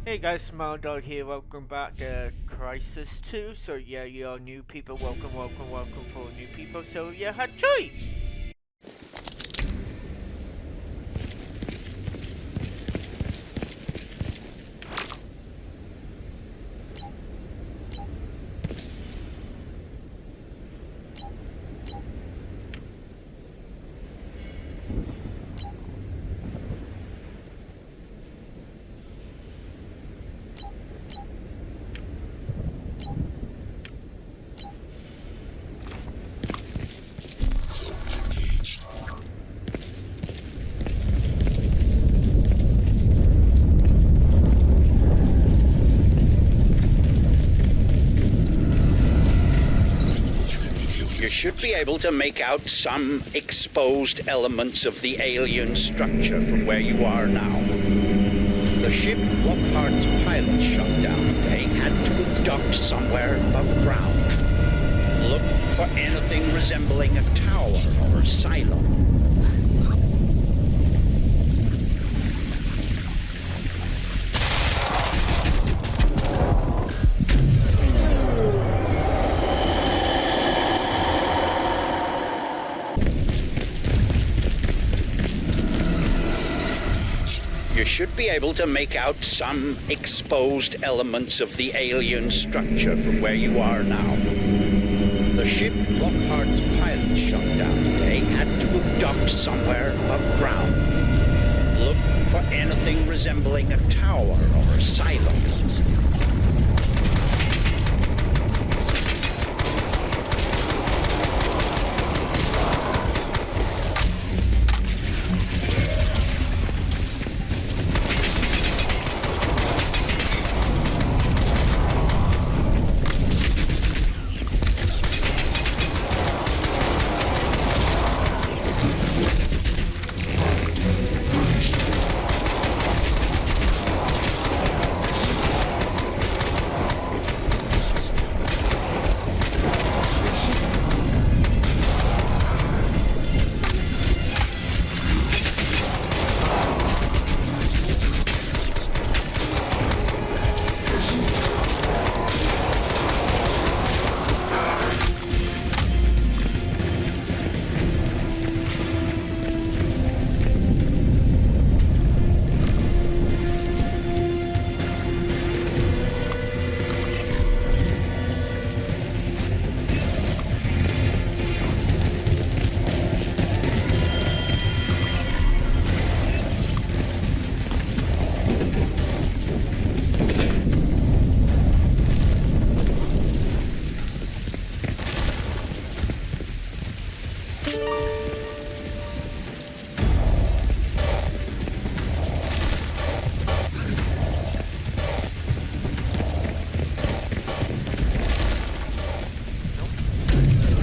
Hey guys, Smile Dog here, welcome back to Crysis 2. So yeah, you're new people, welcome for new people. So yeah, enjoy! You should be able to make out some exposed elements of the alien structure from where you are now. The ship Lockhart's pilot shut down today had to have docked somewhere above ground. Look for anything resembling a tower or a silo. You should be able to make out some exposed elements of the alien structure from where you are now. The ship Lockhart's pilot shut down today had to have docked somewhere above ground. Look for anything resembling a tower or a silo.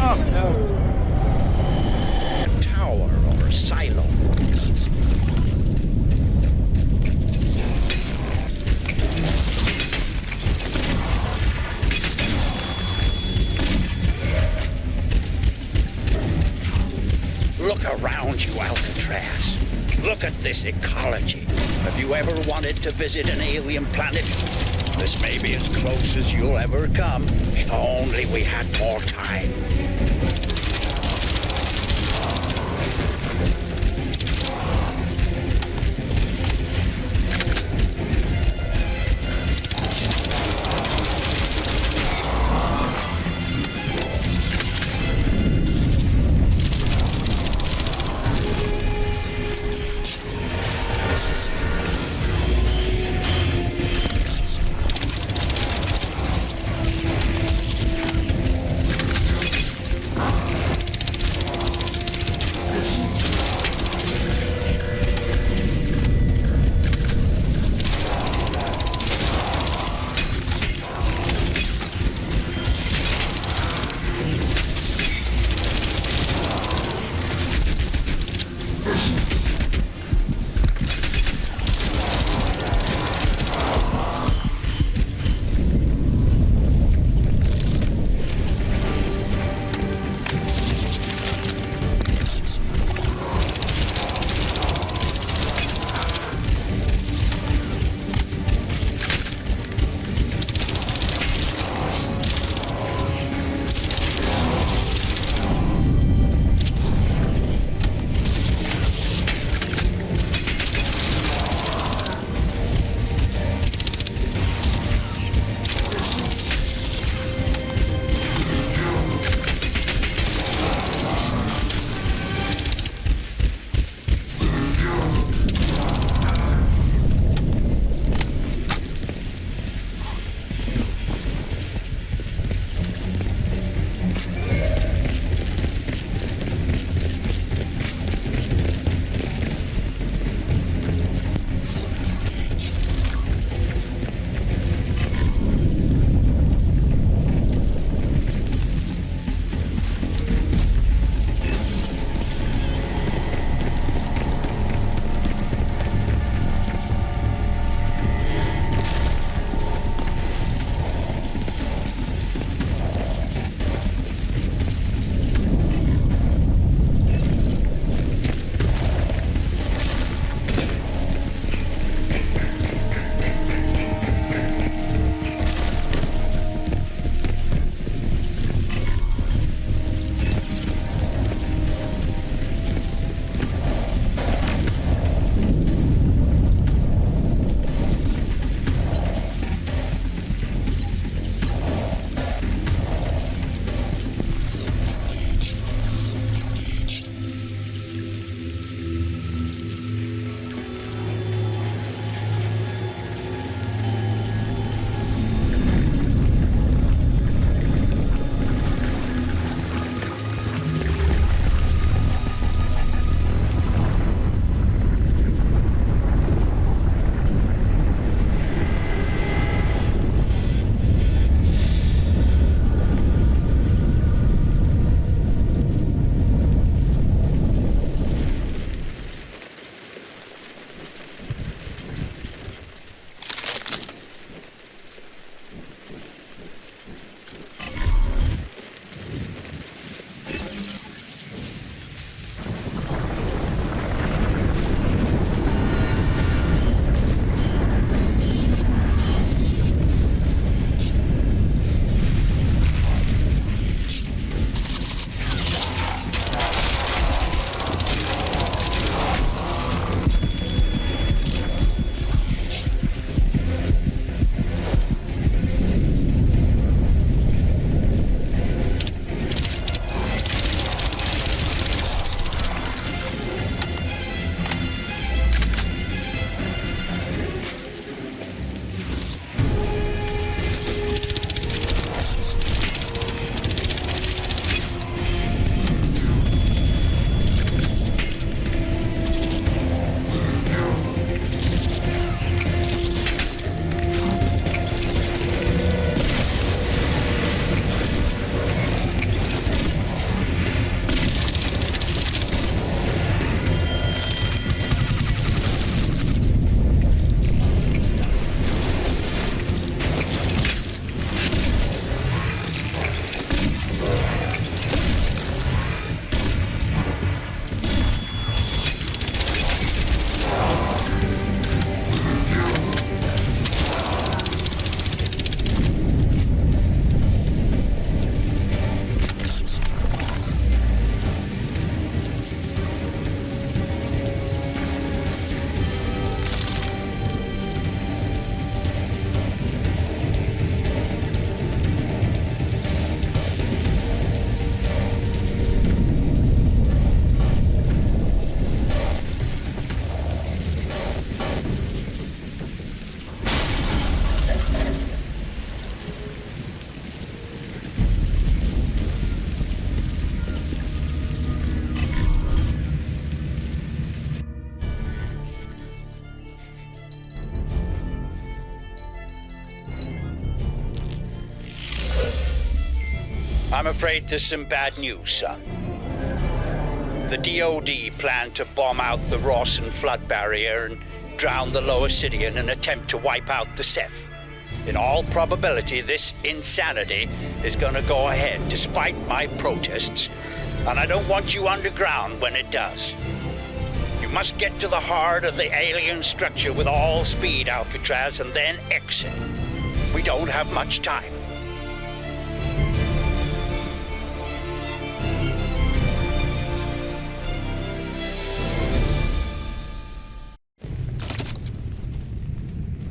Oh no! A tower or a silo. Look around you, Alcatraz. Look at this ecology. Have you ever wanted to visit an alien planet? This may be as close as you'll ever come, if only we had more time. I'm afraid there's some bad news, son. The DoD plan to bomb out the Rawson flood barrier and drown the lower city in an attempt to wipe out the Ceph. In all probability, this insanity is gonna go ahead, despite my protests, and I don't want you underground when it does. You must get to the heart of the alien structure with all speed, Alcatraz, and then exit. We don't have much time.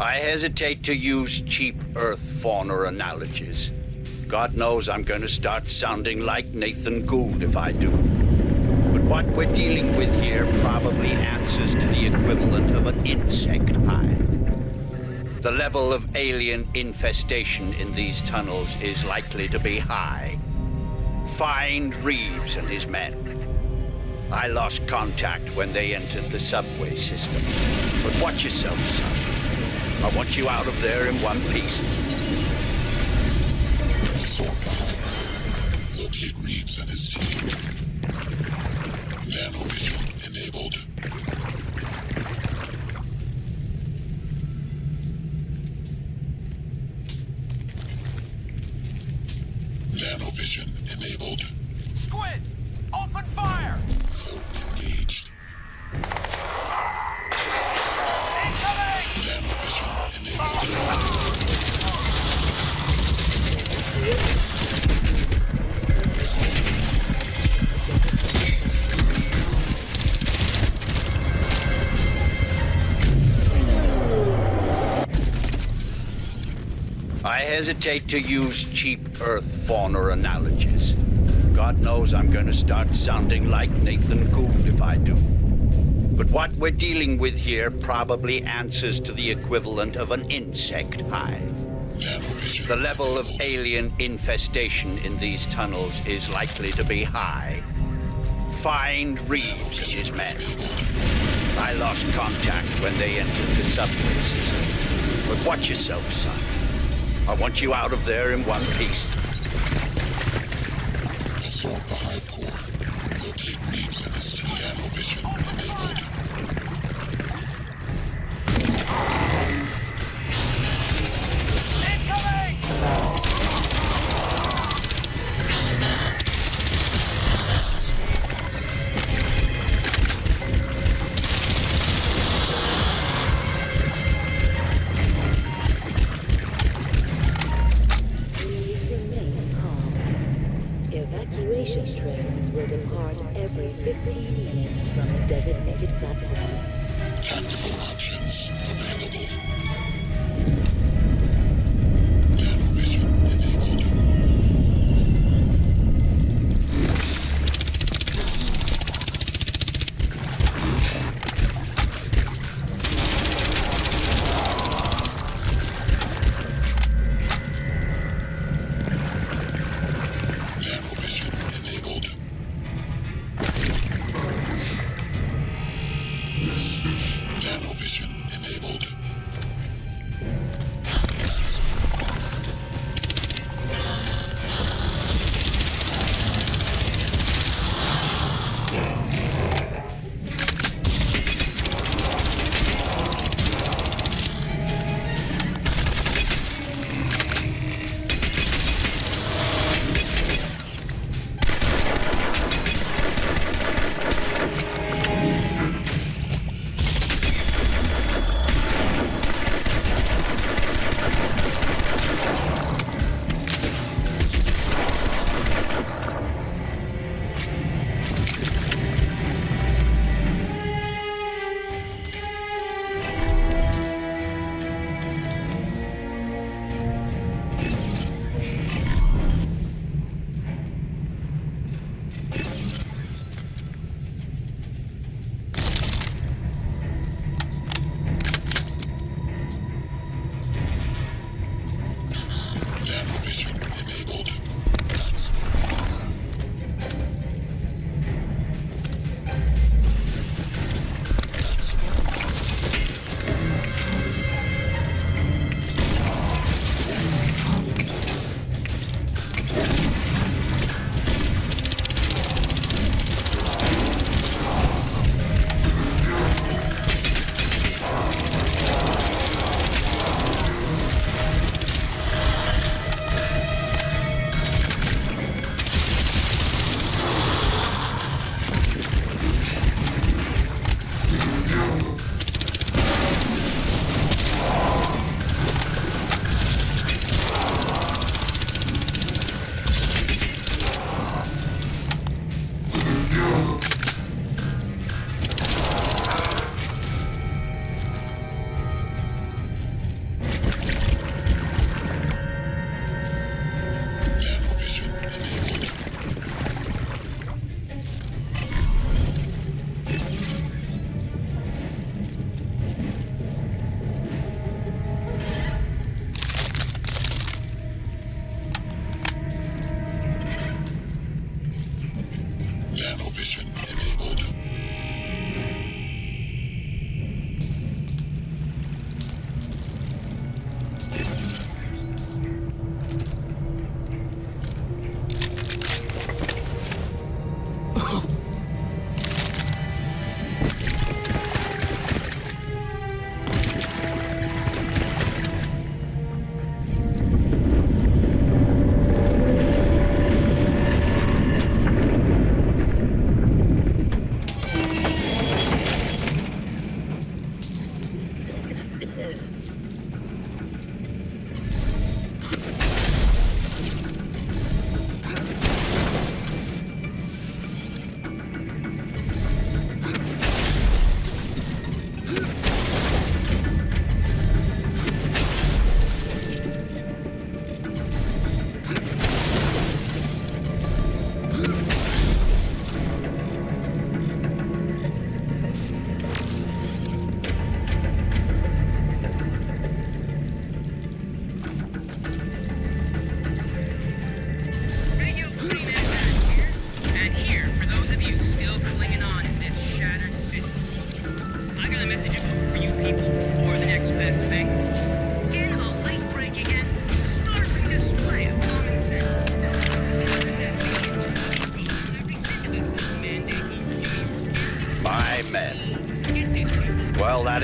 I hesitate to use cheap Earth fauna analogies. God knows I'm going to start sounding like Nathan Gould if I do. But what we're dealing with here probably answers to the equivalent of an insect hive. The level of alien infestation in these tunnels is likely to be high. Find Reeves and his men. I lost contact when they entered the subway system. But watch yourself, son. I want you out of there in one piece. Locate Reeves and his team. Nanovision enabled. Nanovision enabled. Squid! Open fire! Code engaged. Incoming! Nanovision enabled. I hesitate to use cheap Earth fauna analogies. God knows I'm going to start sounding like Nathan Gould if I do. But what we're dealing with here probably answers to the equivalent of an insect hive. The level of alien infestation in these tunnels is likely to be high. Find Reeves and his men. I lost contact when they entered the subway system. But watch yourself, son. I want you out of there in one piece. Assault the hive core. Locate Reeves and his team. Nanovision enabled. Please remain calm. Evacuation trains will depart every 15 minutes from the designated platforms. Tactical options available. Nanovision enabled. Nanovision enabled.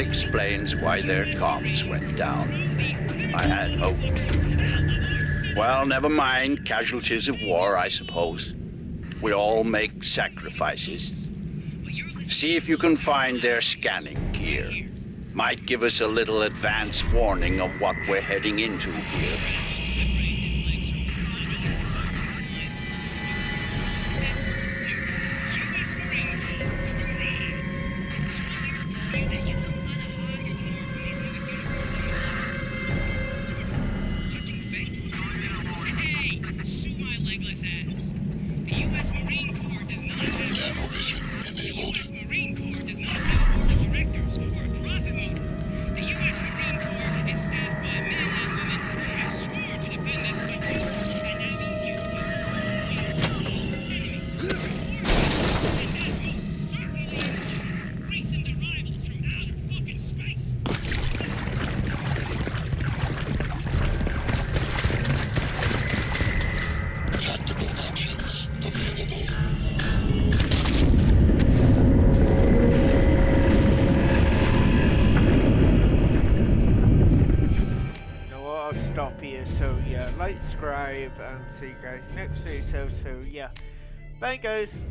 explains why their comms went down. I had hoped. Well, never mind. Casualties of war, I suppose. We all make sacrifices. See if you can find their scanning gear. Might give us a little advance warning of what we're heading into here. Stop here, so yeah, like, subscribe, and see you guys next episode. So yeah, bye guys.